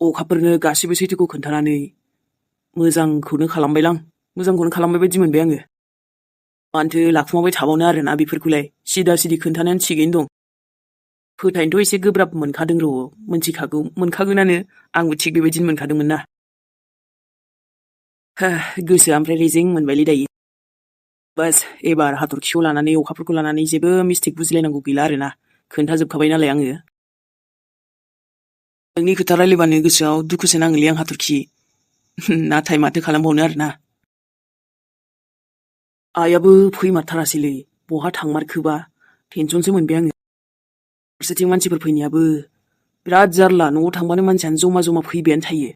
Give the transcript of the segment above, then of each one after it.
अखाफोरनो गासिबो सैथोखौ खोन्थानानै मोजांखौनो खालामबायलां। मोजांखौनो खालामबाय बायदि मोनबाय आङो। मानोथो लाखुमाबाय थाबावनो आरोना बेफोरखौलाय। सिदा सिदि खोन्थानायानो थिगैनो दं। फोथायनोथ' एसे गोब्राब मोनखादों र'। मोनथिखागौ, मोनखागोनानो। आंबो थिग बेबायदिनो मोनखादोंमोन ना। गोसोआ ओमफ्राय रेजें मोनबायलै दायो। बास एबार हाथरखिखौ लानानै अखाफोरखौ लानानै जेबो मिस्टेक बुजिलायनांगौ गैला आरोना। खोन्थाजोबखाबाय नालाय आङो। नोंनि खोथा रायलायबानो गोसोआव दुखुसो नाङोलै आं हाथरखि। नाथाय माथो खालामबावनो आरोना। आइयाबो फैमारथारासैलै। बहा थांमारखोबा टेनसनसो मोनबाय आङो। फारसेथिं मानसिफोर फैनायाबो बिराद जारला। न'आव थांबानो मानसियानो जमा जमा फैबायानो थायो।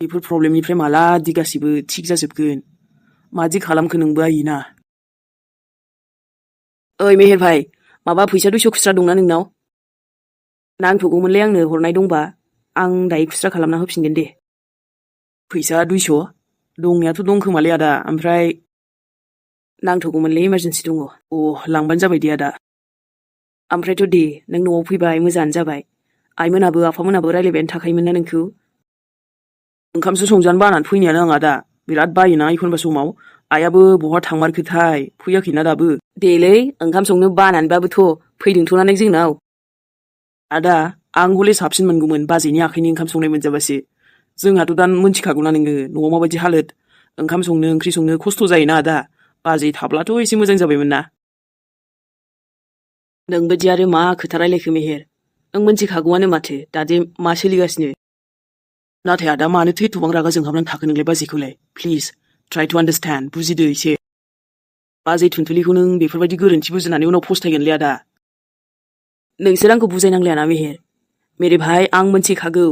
बेफोर प्रब्लेमनिफ्राय माला दि गासिबो थिग जाजोबगोन। मादि खालामखो नोंबो आइना? ओइ मेहेर भाइ, माबा फैसा 200 खुस्रा दंना नोंनाव? नांथ'गौमोनलै आंनो हरनाय दंबा। आं दायो खुस्रा खालामना होफिनगोन दे। फैसा 200? दंनायाथ' दं खोमालै आदा, ओमफ्राय नांथ'गौमोनलै इमारजेन्सि दङ। लांबानो जाबाय दे आदा। ओमफ्रायथ' दे, नों न'आव फैबाय मोजाङानो जाबाय। आइमोनाबो आफामोनाबो रायलायबायानो थाखायोमोन ना नोंखौ। ओंखामसो संजानो बानानै फैनायानो आं आदा। बिराद बायोना एखनबा समाव। आइयाबो बहा थांमारखोथाय फैयाखैना दाबो। देलै, ओंखाम संनो बानानैबाबोथ' फैदोंथ'ना नों जोंनाव। आदा, आं हले साबसिन मोनगौमोन बाजैनि आखाइनि ओंखाम संनाय मोनजाबासो। जोंहाथ' दा मोनथिखागौना नोङो न'आव माबायदि हालोद। ओंखाम संनो ओंख्रि संनो खस्थ' जायोना आदा। बाजै थाब्लाथ' एसे मोजां जाबायमोन ना। नोंबोदि आरो मा खोथा रायलायखो मेहेर। नों मोनथिखागौआनो माथो दादि मा सोलिगासिनो। नाथाय आदा मानोथो एथ'बां रागा जोंहाबनानै थाखो नोंलाय बाजैखौलाय? Please try to understand. बुजिदो एसे। बाजै थुनथुलिखौ नों बेफोरबायदि गोरोन्थि बुजिनानै उनाव फस्थायगोनलै आदा। नोंसोर आंखौ बुजायनांलायाना मेहेर। मेरे भाइ, आं मोनथिखागौ।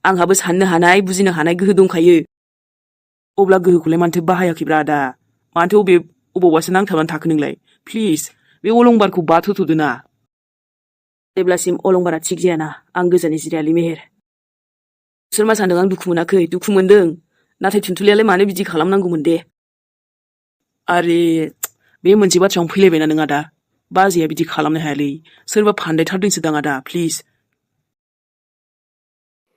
आंहाबो साननो हानाय बुजिनो हानाय गोहो दंखायो। अब्ला गोहोखौलाय मानोथो बाहायाखैब्रा आदा? मानोथो अबावबासो नांथाबनानै थाखो नोंलाय? प्लिज बे अलंबारखौ बाद होथ'दो ना। जेब्लासिम अलंबारा थिग जायाना आं गोजोनै जिरायालै मेहेर। नोंसोर मा सानदों आं दुखु मोनाखै? दुखु मोनदों। नाथाय थुनथुलियालाय मानो बिदि खालामनांगौमोन दे? आरे, बे मोनसे बाथ्रायावनो फैलायबायना नों आदा। बाजैया बिदि खालामनो हायालै। सोरबा फान्दायथारदोंसो दां आदा, प्लिज।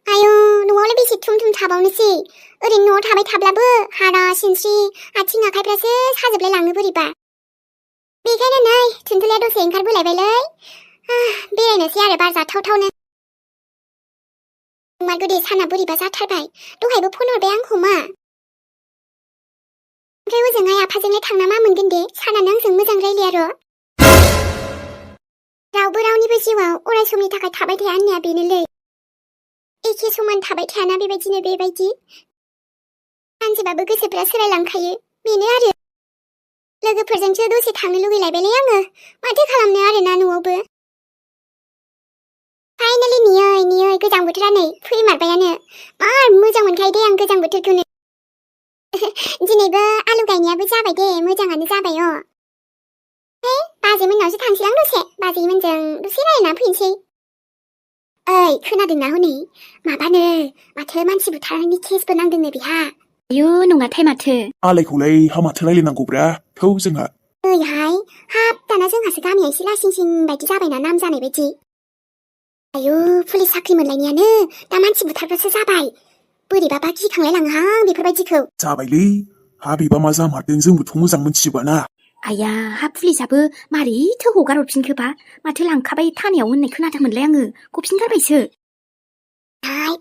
आयौ, न'आवलाय बेसे थुम थुम थाबावनोसै। ओरैनो न'आव थाबाय थाब्लाबो हारा सिनस्रि आथिं आखाइफ्रासो साजोबलाय लाङो बोरैबा। बेखायनो नै थुनथुलिया दसे ओंखारबोलायबायलै। बेरायनोसै आरो बार जाथावथावनो। नंमारगौ दे, साना बोरैबा जाथारबाय। दहायबो फन हरबाय आंखौ मा? ओमफ्राय ओजोंहाय आफाजोंलाय थांना मा मोनगोन दे? सानानो आंजों मोजां रायलाया र'। रावबो रावनिबो जिउआव अराय समनि थाखाय थाबाय थाया होननाया बेनोलै। एखे समान थाबाय थायाना बेबायदि। सानसेबाबो गोसोफ्रा सोलायलांखायो। बेनो आरो। लोगोफोरजोंसो दसे थांनो लुगैलायबायलै आङो। माथो खालामनो आरोना न'आवबो। फाइनालि नेयै गोजां बोथोरा नै फैमारबायानो। मार मोजां मोनखायो दे आं गोजां बोथोरखौनो। दिनैबो आलु गायनायाबो जाबाय दे, मोजाङानो जाबाय अ। बाजैमोननावसो थांसैलां दसे। बाजैमोनजों दसे रायलायना फैनोसै। ओइ, खोनादोंना हनै? माबानो, माथो मानसि बुथारनायनि केसबो नांदोंनो बेहा। आयौ, नङाथाय माथो। आलायखौलाय हामाथो रायलायनांगौब्रा थौ जोंहा। ओइहाय, हाब दाना जोंहासो गामिया एसे लासिंसिं बायदि जाबायना नाम जानाय बायदि। आयौ, पुलिस साख्रि मोनलायनायानो दा मानसि बुथारग्रासो जाबाय। बोरैबाबा गिखांलाय लाङोहां बेफोरबायदिखौ। जाबायलै, हा बेबा मा जामारदों जोंबोथ' मोजां मोनथिजोबाना। आया, हा पुलिसाबो मारैथो हगार हरफिनखोबा? माथो लांखाबाय थानायाव होननाय खोनादोंमोनलाय आङो। गफिनथारबायसो।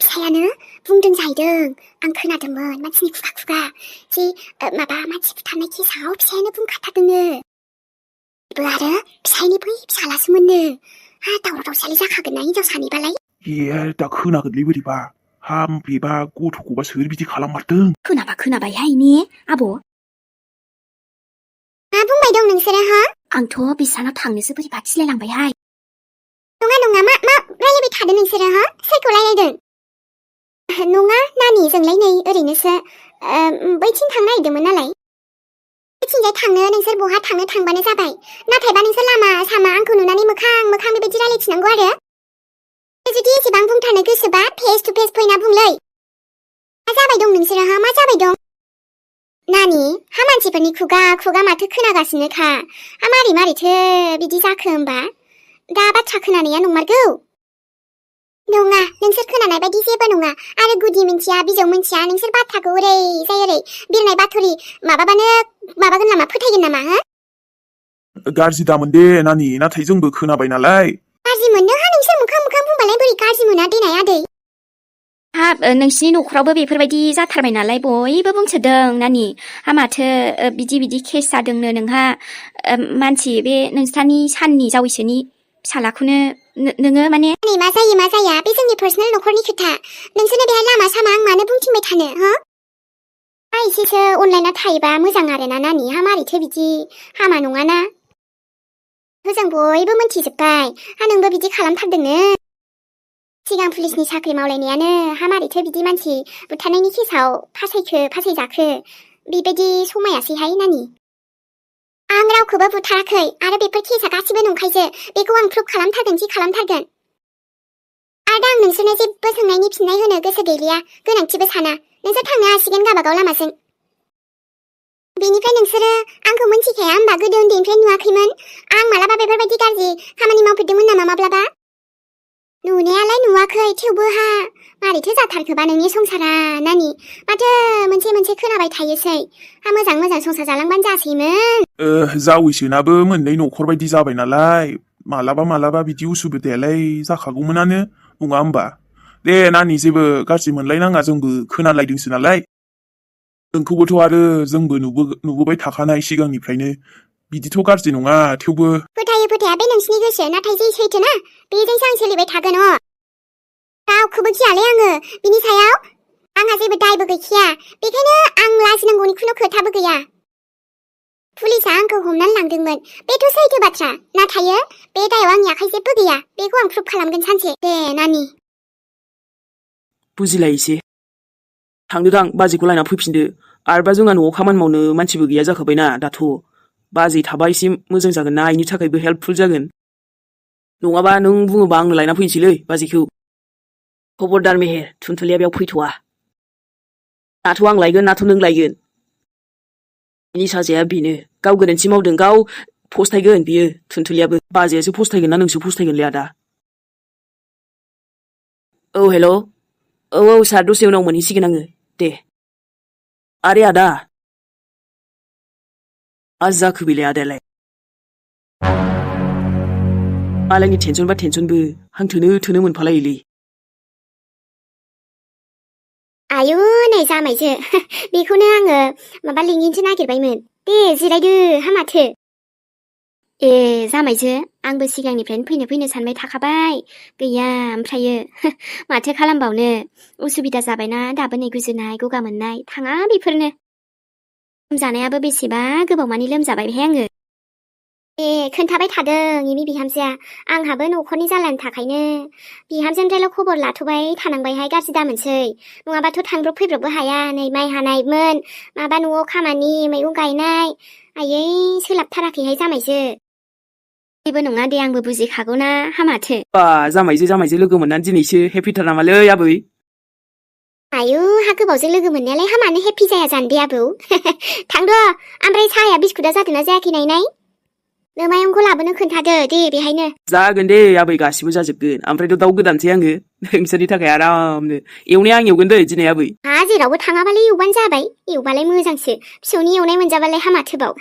फिसायानो बुंदों जाहैदों। आं खोनादोंमोन मानसिनि खुगा जे माबा मानसि बुथारनाय केसाव फिसायानो बुंखाथारदोंनो। बेबो आरो फिसायनि बै फिसालासोमोननो। दावराव दावसियालाय जाखागोन ना हिनजाव सानैबालाय। दा खोनागोनलै बोरैबा। बेबा गथ'खौबा सोर बिदि खालाममारदों? खोनाबायहाय ने आब'? मा बुंबाय दं नोंसोरो हा? आंथ' बिसानाव थांनोसो बोरैबा थिलायलांबायहाय। नङा मा रायलायबाय थादों नोंसोरो हा? सोरखौ रायलायदों? नङा नानि, जोंलाय नै ओरैनोसो बैथिं थांनो नागिरदोंमोन नालाय। बैथिंजाय थांनो नोंसोर बहा थांनो थांबानो जाबाय। नाथायबा नोंसोर लामा सामा आंखौ नुनानै मोखां बेबायदि रायलायथिनांगौ आरो। जुदि एसेबां बुंथारनो गोसोबा फेस टु फेस फैना बुंलै। मा जाबाय दं नोंसोरो हा? मा जाबाय दं? नानि, हा मानसिफोरनि खुगा माथो खोनागासिनोखा। मारैथो बिदि जाखो होमबा? दा बाथ्रा खोनानाया नंमारगौ? नङा, नोंसोर खोनानाय जानाय बायदि जेबो नङा आरो गुदि मिन्थिया बिजौ मिन्थिया नोंसोर बाथ्राखौ ओरै जाय ओरै बिरनाय बाथरि माबाबानो माबागोन नामा फोथायगोन नामा हो गाज्रि दामोन दे नानि नाथाय जोंबो खोनाबाय नालाय गाज्रि मोननो हा नोंसोर मोखां मोखां बुंबालाय बोरै गाज्रि मोना देनाय आदै हाब नोंसिनि न'खरावबो बेफोरबायदि जाथारबाय नालाय बयबो बुंसोदों नानि हा माथो बिदि केस जादोंनो नोंहा मानसि बे नोंसानि साननि जावैसोनि फिसालाखौनो नोङो माने नै मा जाया बे जोंनि पार्सनेल न'खरनि खोथा नोंसोरनो बेहाय लामा सामा आं मानो बुंथिंबाय थानो हो एसेसो अनलायना थायोबा मोजां आरोना नानि हा मारैथो बिदि हामा नङाना जों बयबो मोनथिजोब्बाय हा नोंबो बिदि खालामथारदोंनो सिगां पुलिसनि साख्रि मावलायनायानो हा मारैथो बिदि मानसि बुथारनायनि केसाव फासायजाखो बेबायदि समायासैहाय नानि आं रावखौबो बुथाराखै आरो बेफोर केसा गासिबो नंखायसो बेखौ आं प्रुभ खालामथारगोन आरो आं नोंसोरनो जेबो सोंनायनि फिननाय होनो गोसो गैलिया गोनांथिबो साना नोंसोर थांनो हासिगोन गावबागाव लामाजों बेनिफ्राय नोंसोरो आंखौ मोनथिखाया होमबा गोदो उन्दैनिफ्राय नुवाखैमोन आं मालाबा बेफोरबायदि गाज्रि खामानि मावफेरदोंमोन नामा माब्लाबा नुनायालाय नुवाखै थेवबो हा मारैथो जाथारखोबा नोंनि संसारा नानि माथो मोनसे खोनाबाय थायोसै हा मोजां संसार जालांबानो जासैमोन जावैसोनाबो मोननै न'खर बायदि जाबाय नालाय मालाबा बिदि उसुबिदायालाय जाखागौमोनानो नङा होमबा दे नानि जेबो गाज्रि मोनलायनाङा जोंबो खोनालायदोंसो नालाय नोंखौबोथ' आरो जोंबो नुबोबाय थाखानाय सिगांनिफ्रायनो बिदिथ' गाज्रि नङा थेवबो फोथाया बे नोंसिनि गोसो नाथाय जे सैथो ना बेजोंसो आं सोलिबाय थागोन रावखौबो गियालै आङो बिनि सायाव आंहा जेबो दायबो गैखाया बेखायनो आं लाजिनांगौनि खुनु खोथाबो गैया पुलिसआ आंखौ हमनानै लांदोंमोन बेथ' सैथो बाथ्रा नाथाय बे दायाव आंनि आखाइ जेबो गैया बेखौ आं प्रुभ खालामगोन सानसे दे नानि बुजिलाय एसे थांदोदां बाजैखौ लायना फैफिनदो आरोबा जोंहा न'आव खामानि मावनो मानसिबो गैया जाखाबायना दाथ' बाजै थाबा एसे मोजां जागोन ना आइनि थाखायबो हेल्पफुल जागोन नङाबा नों बुङोबा आंनो लायना फैनोसैलै बाजैखौ खबरदार मेहेर थुनथुलिया बेयाव फैथ'वा नाथ' आं लायगोन नाथ' नों लायगोन बिनि साजाया बेनो गाव गोरोन्थि मावदों गाव फस्थायगोन बियो थुनथुलियाबो बाजैयासो फस्थायगोन ना नोंसो फस्थायगोनलै आदा औ हेल' औ सार दसे उनाव मोनहैसिगोन आङो दे आरे आदा मा जाखो बेलाय आदायालाय मालायनि टेनसनबा टेनसनबो हां थोनो मोनफालायोलै आयु नै जामायसो बेखौनो आङो माबा लिंहैनोसो नागिरबायमोन दे जिरायदो हा माथो ए जामायजो आंबो सिगांनिफ्रायनो फैनो सानबाय थाखाबाय गैया ओमफ्रायो माथो खालामबावनो उसुबिदा जाबायना दाबो नै गुजुनाय गगा मोननाय थाङा बेफोरनो लोमजानायाबो बेसेबा गोबाव मानि लोमजाबायहाय आङो खोन्थाबाय थादों इनि बिहामजोआ आंहाबो न'खरनि जालानि थाखायनो बिहामजोनिफ्रायल' खबर लाथ'बाय थानांबायहाय गाज्रि दामोनसै नङाबाथ' थांब्रब फैब्रबबो हाया नै माइ हानायमोन माबा न'आव खामानि मैगं गायनाय आयै सोलाबथाराखैहाय जामायजो जेबो नङा दे आंबो बुजिखागौना हामाथो बा जामायजो लोगो मोननानै दिनैसो हेपिथार नामालै आबै आयु हा गोबावजों लोगो मोननायालाय हा मानो हेपि जाया जानो दे आबौ थांद' ओमफ्राय साहाया बिस्कुटआ जादोंना जायाखै नायनाय नोमायंखौ लाबोनो खोन्थादो दे बेहायनो जागोन दे आबै गासिबो जाजोबगोन ओमफ्रायथ' दाउ गोदानसै आङो नोंसोरनि थाखाय आरामनो एवनाया आं एवगोन दै दिनै आबै हा जेरावबो थाङाबालाय एवबानो जाबाय एवबालाय मोजांसो फिसौनि एवनाय मोनजाबालाय हामाथोबाव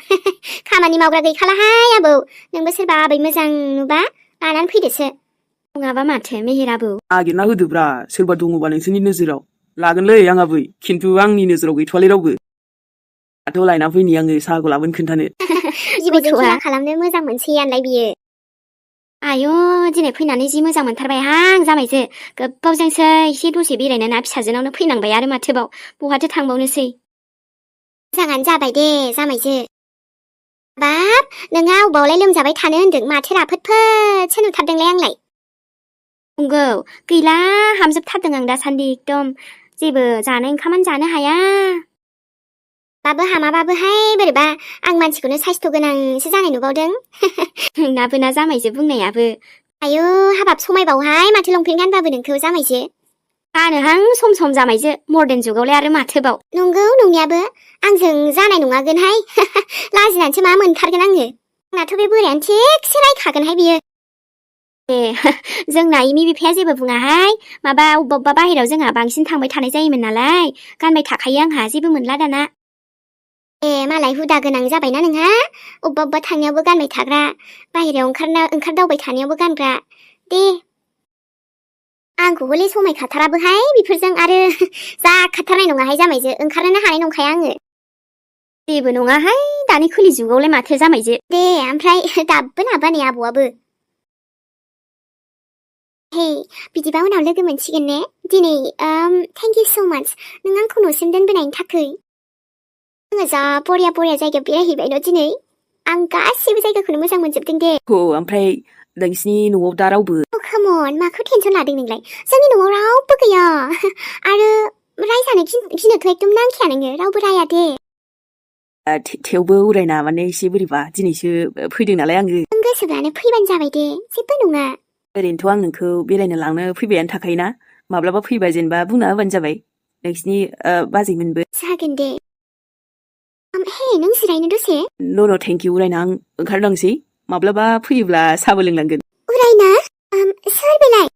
खामानि मावग्रा गैखालाहाय आबौ नोंबो सोरबा आबै मोजां नुबा लानानै फैदोसो नङाबा माथो मेहेर आबौ नागिरना होदोब्रा सोरबा दङबा नोंसोरनि नोजोराव लागोनलै आं आबै खिन्थु आंनि नोजोराव गैथ'वालै रावबो दाथ' लायना फैनि आङो साहाखौ लाबोनो खोन्थानो जिबैजों खेला खालामनो मोजां मोनसैयानलाय बियो आयु दिनै फैनानै जि मोजां मोनथारबायहां जामायजो गोबावजोंसै एसे दसे बेरायनो ना फिसाजोनावनो फैनांबाय आरो माथोबाव बहाथो थांबावनोसै मोजाङानो जाबाय दे जामायजो बाब नोंहा अबावलाय लोमजाबाय थानो होन्दों माथो राफोदफोदसो नुथारदोंलाय आंलाय नंगौ गैला हामजोबथारदों आं दासान्दि एकदम जेबो जानाय ओंखामानो जानो हाया बाबो हामाबाबोहाय बोरैबा आं मानसिखौनो साइस्थ' गोनांसो जानाय नुबावदों नोंनाबो ना जामायजो बुंनायाबो आयु हाबाब समायबावहाय माथो लंपेन्ट गानबाबो नोंखौ जामायजो गानोहां सम जामायजो मर्देन जुगावलाय आरो माथोबाव नंगौ नंनायाबो आंजों जानाय नङागोनहाय लाजिनानैसो मा मोनथारगोन आङो आंनाथ' बे बोरायानो थिगसे रायखागोनहाय बियो ए जोंना इमि बिफाया जेबो बुङाहाय माबा अबेबा बाहेराव जोंहा बांसिन थांबाय थानाय जायोमोन नालाय गानबाय थाखायो आंहा जेबो मोनला दाना ए मालाय हुदा गोनां जाबायना नोंहा अबेबा थांनायावबो गानबाय थाग्रा बाहेरायाव ओंखारदावबाय थानायावबो गानग्रा दे आंखौ हले समायखाथाराबोहाय बेफोरजों आरो जा खाथारनाय नङाहाय जामायजो ओंखारनोनो हानाय नंखाया आङो जेबो नङाहाय दानि खोलि जुगावलाय माथो जामायजो दे ओमफ्राय दाबो नाबा नै आबौआबो हे बिदिबा उनाव लोगो मोनसिगोन ने दिनै थेंक इउ सो माच नों आंखौ न'सिम दोनबोनायनि थाखाय आङो जा बरिया जायगायाव बेरायहैबाय न' दिनै आं गासिबो जायगाखौनो मोजां मोनजोबदों दे ओमफ्राय नोंसिनि न'आव दा रावबो खामन माखौ टेनसन लादों नोंलाय जोंनि न'आव रावबो गैया आरो रायजानो गिनोथ' एकदम नांखाया नोङो रावबो राया दे थेवबो उरायना माने एसे बोरैबा दिनैसो फैदों नालाय आङो नों गोसोब्लानो फैबानो जाबाय दे जेबो नङा ओरैनोथ' आं नोंखौ बेरायनो लांनो फैबायानो थाखायोना माब्लाबा फैबा जेनेबा बुंना होबानो जाबाय नोंसिनि बाजैमोनबो जागोन दे हे नों जिरायनो दसे न' थेंक इउ उरायना आं ओंखारलांसै माब्लाबा फैयोब्ला साहाबो लोंलांगोन उरायना सोर बेलाय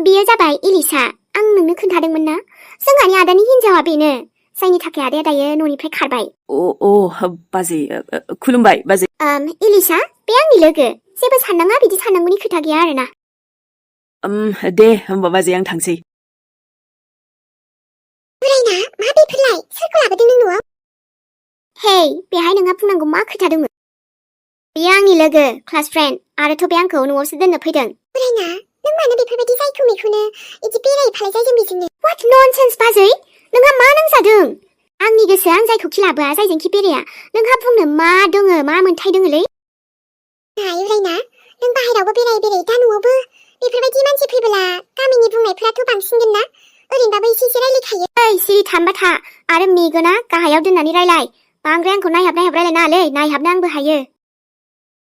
बियो जाबाय इलिसा आं नोंनो खोन्थादोंमोन ना जोंहानि आदानि हिनजावा बेनो जायनि थाखाय आदाया दायो न'निफ्राय खारबाय बाजै खुलुमबाय बाजै इलिसा बे आंनि लोगो जेबो साननाङा बिदि साननांगौनि खोथा गैया आरोना दे होमबा बाजै आं थांसै उरायना मा बेफोरलाय सोरखौ लाबोदों नों न'आव हे बेहाय नोंहा बुंनांगौ मा खोथा दंमोन बेयो आंनि लोगो क्लास फ्रेन्ड आरोथ' बे आंखौ न'आवसो दोननो फैदों उरायना नों मानो बेफोरबायदि जायखौ मेखौनो इदि बेरायफालाय जायजों बेजोंनो व्हाट ननसेन्स बाजै नोंहा मा नांजादों आंनि गोसो आं जायखौखि लाबोआ जायजोंखि बेराया नोंहा बुंनो मा दङ मा मोन्थाय दङलै उरायना नों बाहेरावबो बेराय दा न'आवबो बेफोरबायदि मानसि फैबोला गामिनि बुंनायफोराथ' बांसिनगोन ना ओरैनोबाबो एसे रायलायखायो ओइ सिरि थानबा था आरो मेगना गाहायाव दोननानै रायलाय बांद्राय आंखौ नायहाब रायलायनाङालै नायहाबनो आंबो हायो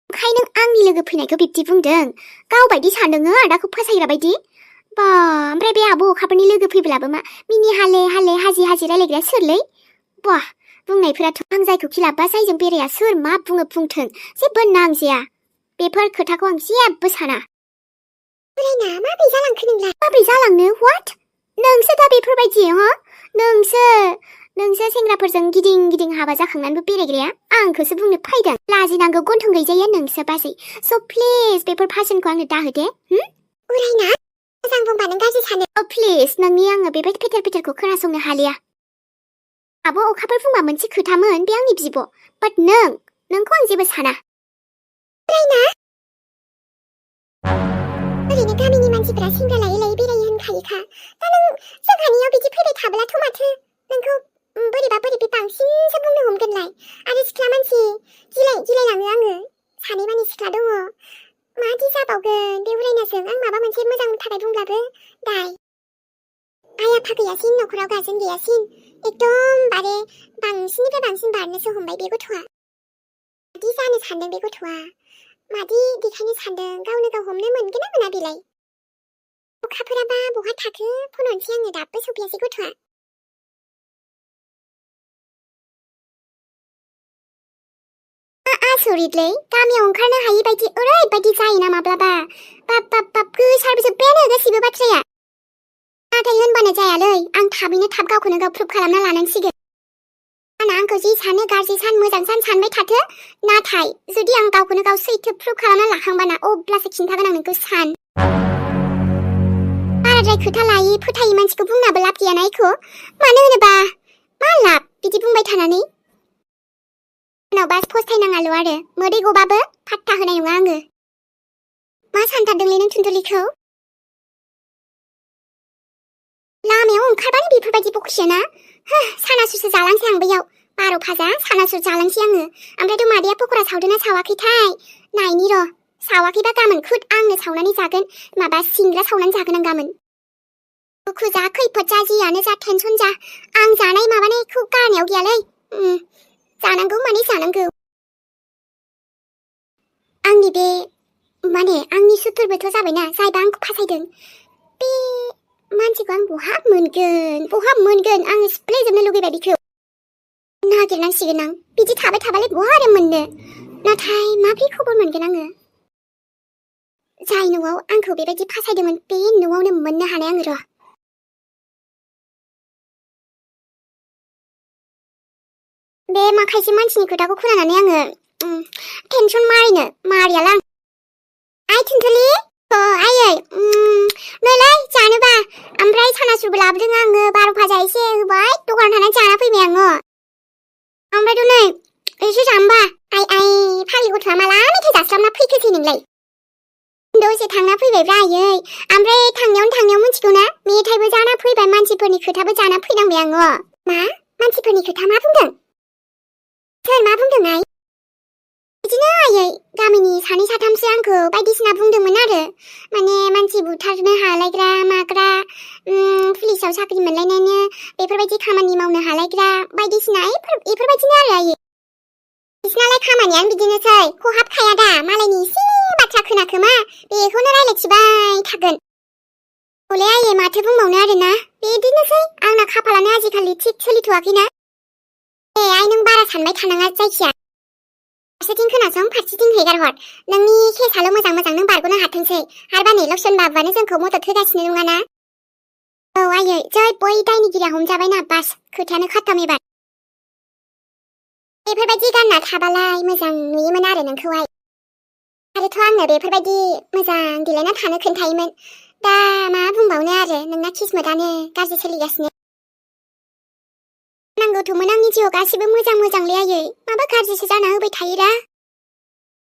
ओंखायनो आंनि लोगो फैनायखौ बिब्दि बुंदों गावबायदि सानदों आदाखौ फोसायग्रा बायदि बा ओमफ्राय बे आब' अखाफोरनि लोगो फैब्लाबो मा मिनि हाले हाजि रायलायग्राया सोरलै बा बुंनायफोराथ' आं जायखौ लाबा जायजों बेराया सोर मा बुङो बुंथों जेबो नांजाया बेफोर खोथाखौ आं जेबो साना उरायना माब्रै जालांखो नोंलाय माब्रै जालांनो व्हाट नोंसो दा बेफोरबायदि नोंसो सेंग्राफोरजों गिदिं हाबा जाखांनानैबो बेरायग्राया आंखौसो बुंनो फैदों लाजिनांगौ गन्थं गैजाया नोंसो बाजै स' प्लिज बेफोर भाषणखौ आंनो दाहो दे उरायना मोजां बुंबा नों गाज्रि सानो प्लिज नोंनि आङो बेबायदि पेटेलखौ खोनासंनो हालिया आब' अखाफोर बुंबा मोनसे खोथामोन बे आंनि बिब' बाट नोंखौ आं जेबो साना उरायना ओरैनो गामिनि मानसिफोरा सेंग्रा लायै बेरायो होनखायोखा दा नों जोंहानियाव बिदि फैबाय थाब्लाथ' माथो नोंखौ बोरैबा बांसिनसो बुंनो हमगोनलाय आरो सिख्ला मानसि गिलायलाङो आङो सानैमानि सिख्ला दङ मादि जाबावगोन बे उरायनाजों आं माबा मोनसे मोजांनि थाखाय बुंब्लाबो दाय आइ आफा गैयासिन न'खराव गार्जेन गैयासिन एकदमबारे बांसिननिफ्राय बांसिन बारनोसो हमबाय बे गथ'आ मादि जानो सानदों बे गथ'आ मादि देखायनो सानदों गावनो गाव हमनो मोनगोन ना मोना बेलाय अखाफोराबा बहा थाखो फन हरनोसै आङो दाबो सफैयासै गथ'आ आसरितलै गामियाव ओंखारनो हायि बायदि ओरैबायदि जायोना माब्लाबा बाब गोसारजोब्बायानो गासिबो बाथ्राया नाथाय होनबानो जायालै आं थाबैनो गावखौनो गाव प्रुभ खालामना लानांसिगोन आंखौ जि सानो गाज्रि सान मोजां सान सानबाय थाथो नाथाय जुदि आं गावखौनो गाव सैथो प्रुभ खालामना लाखांबाना अब्लासो खिन्थागोन आं नोंखौ सान बाराद्राय खोथा लायै फोथायै मानसिखौ बुंनाबो लाब गैयाना एखौ मानो होनोबा मा लाब बिदि बुंबाय थानानै उनाव बास फस्थायनाङाल' आरो मोदै गबाबो फात्ता होनाय नङा आङो मा सानथारदोंलै नों थुन्दुलिखौ लामायाव ओंखारबानो बेफोरबायदि बखियोना सानासुरसो जालांसै आं बैयाव 12 फाजा सानासुर जालांसै आङो ओमफ्रायथ' मादैया पक'रा सावदोंना सावाखैथाय नायनि र' सावाखैबा गाबोन खुद आंनो सावनानै जागोन माबा सिंग्रा सावनानै जागोन आं गाबोन दुखु जा खैफोद जा जियानो जा टेनसन जा आं जानाय माबानायखौ गारनायाव गैयालै जानांगौ माने जानांगौ आंनि बे आंनि सुथुरबोथ' जाबायना जायबा आंखौ फासायदों बे मानसिखौ आं बहा मोनगोन आङो सिफ्लेजोबनो लुगैबाय बिखौ नागिरनांसिगोन आं बिदि थाबाय थाबालाय बहा आरो मोननो नाथाय माब्रै खबर मोनगोन आङो जाय न'आव आंखौ बेबायदि फासायदोंमोन बे न'आवनो मोननो हानाय आङो र'। बे माखासे मानसिनि खोथाखौ खोनानानै आङो टेनसन मारियालां। आइ थुनथुलि आयै नैलै जानोबा ओमफ्राय सानासुरबो लाबोदों आङो 12 भाजा एसे होबाय दखानाव थांनानै जाना फैबाय आङो। ओमफ्रायथ' नै एसे जानोबा आइ फाग्लि गथ'आ माला मेथाइ जास्लाबना फैखोसै नोंलाय? दसे थांना फैबायब्रा आयै ओमफ्राय थांनायाव मिथिगौना मेथाइबो जाना फैबाय मानसिफोरनि खोथाबो जाना फैनांबाय आङो। मा मानसिफोरनि खोथा मा बुंदों? सोर मा बुंदों आइ? बिदिनो आयै गामिनि 2-3सो आंखौ बायदिसिना बुंदोंमोन आरो माने मानसि बुथारनो हालायग्रा माग्रा पुलिसाव साख्रि मोनलायनायनो बेफोरबायदि खामानि मावनो हालायग्रा बायदिसिना बेफोरबायदिनो आरो आयै। बिसिनालाय खामानियानो बिदिनोसै खहाबखाया दा मालायनि एसे बाथ्रा खोनाखोमा बेखौनो रायलायथिबाय थागोन। हले आयै माथो बुंबावनो आरोना बिदिनोसै आंना खाफालानो आजिखालि थिग सोलिथ'वाखैना। आइ नों बारा सानबाय थानाङा जायखिया फारसेथिं खोनासं फारसेथिं हेगारहर नोंनि केसआल' मोजां नों बारग'नो हाथोंसै हारबा नै लक्ष्मण बाबुआनो जोंखौ मदद होगासिनो नङाना। औ आयै जै बै दायनिगिरिया हमजाबायना बास खोथायानो खाथाम एबार। बेफोरबायदि गानना थाबालाय मोजां नुयोमोन आरो नोंखौहाय। आरोथ' आंनो बेफोरबायदि मोजां देलायना थानो खोन्थायोमोन। दा मा बुंबावनो आरो नोंना किस्मतआनो गाज्रि सोलिगासिनो। नांगौथ'मोन आंनि जिउआव गासिबो मोजांलै आयै माबा गाज्रिसो जाना होबाय थायोरा।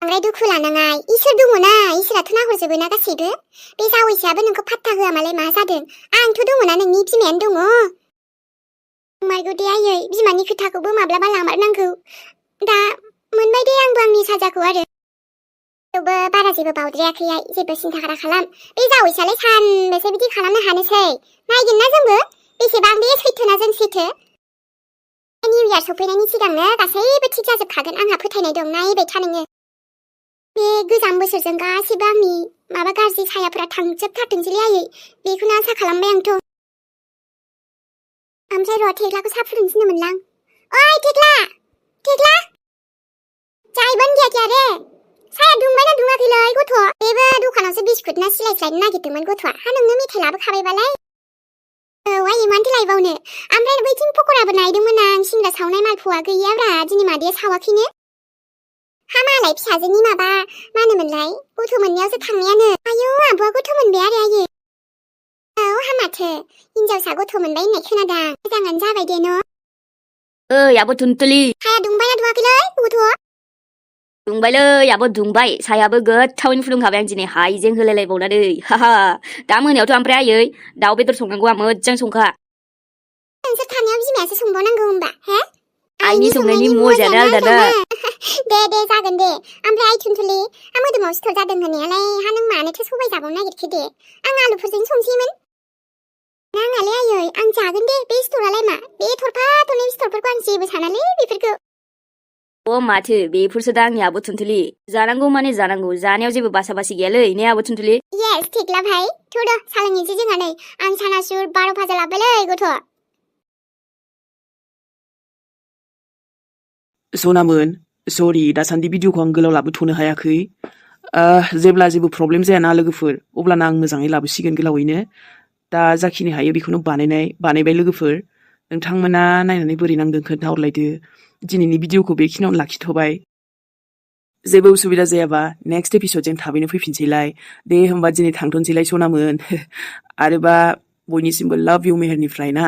बांद्राय दुखु लानाङा इसोर दङना इसोराथ' नाहरजोबोना गासैबो। बे जावैसोआबो नोंखौ फात्ता होआ मालाय मा जादों आंथ' दङना नोंनि बिमायानो दङ। मायगौ दे आयै बिमानि खोथाखौबो माब्लाबा लामारनांगौ। दा मोनबाय दे आंबो आंनि साजाखौ आरो। थेवबो बारा जेबो बावद्रायाखै आइ जेबो सिन्था खालाम। बे जावैसोआलाय सानबेसे बिदि खालामनो हानोसै नायगोन ना जोंबो बेसेबां बे सैथोना जों सैथो। निउ इयार सफैनायनि सिगांनो गासैबो थिग जाजोबखागोन आंहा फोथायनाय दं नायबाय था नोङो। बे गोजाम बोसोरजों गासैबो आंनि माबा गाज्रि सायाफोरा थांजोबथारथोंसैलै आयै बेखौनो आसा खालामबाय आंथ'। ओमफ्राय र' थेख्लाखौ साहा फुदुंनो थिनोमोनलां। ओइ थेख्ला जाहैबानो गैया रे साया दुंबायना दुङाखैलै गथ'? बेबो दखानावसो बिस्कुट ना सिलाय स्लायनो नागिरदोंमोन गथ'आ। हा नोंनो मेथाइ लाबोखाबायबालाय? औ आयै मानोथो लायबावनो ओमफ्राय बैथिं पक'राबो नायदोंमोन आं सिंग्रा सावनाय मालफुवा गैयाब्रा दिनै मादैया सावाखैनो। हा मालाय फिसाजोनि माबा मा होनोमोनलाय गथ' मोननायावसो थांनायानो। आयौ आब'आ गथ' मोनबाय आरो आयै। औ हामाथो हिनजावसा गथ' मोनबाय होननाय खोनादां मोजाङानो जाबाय दे न'। ओइ आब' थुनथुलि साया दुंबायना दुङाखैलै गथ'? दुंबायलै आब' दुंबाय सायाबो गोथावैनो फुदुंखाबाय आं दिनै हाइजें होलायलायबावना हाहा दा मोनायावथ' ओमफ्राय आयै दाउ बेदर संनांगौआ मोजां संखा। नोंसोर थानायाव बिमायासो संबावनांगौ होनबा हे? आइनि संनायनि मजायानो आलदा ना। दे जागोन दे। ओमफ्राय आइ थुनथुलि हा मोदोमाव सिथर जादों होननायालाय हा नों मानोथो सबाय जाबावनो नागिरखो दे? आं आलुफोरजों संसैमोन। नाङालै आयै आं जागोन दे बे सिथरालाय मा बे थरफा थरनै सिथरफोरखौ आं जेबो सानालै बेफोरखौ। अ माथो बेफोरसो दा आंनि आब' थुनथुलि जानांगौ माने जानांगौ जानायाव जेबो बासाबासि गैयालै ने आब' थुनथुलि? येस थेख्ला भाई थुदो सा लोंहैनोसै जोंहा नै आं सानासुर 12 भाजा लाबोबायलै गथ'। सनामोन सरि दासान्दि भिडिअखौ आं गोलाव लाबोथ'नो हायाखै। जेब्ला जेबो प्रब्लेम जायाना लोगोफोर अब्लाना आं मोजाङै लाबोसिगोन गोलावैनो। दा जाखिनि हायो बेखौनो बानायबाय लोगोफोर। नोंथांमोना नायनानै बोरै नांदों खोन्थाहरलायदो। दिनैनि भिडिअखौ बेखिनियावनो लाखिथ'बाय। जेबो उसुबिदा जायाबा नेक्स्ट एपिसडजों थाबैनो फैफिनसैलाय। दे होमबा दिनै थांथ'नोसैलाय सनामोन। आरोबा बयनिसिमबो लाभ इउ मेहेरनिफ्राय ना।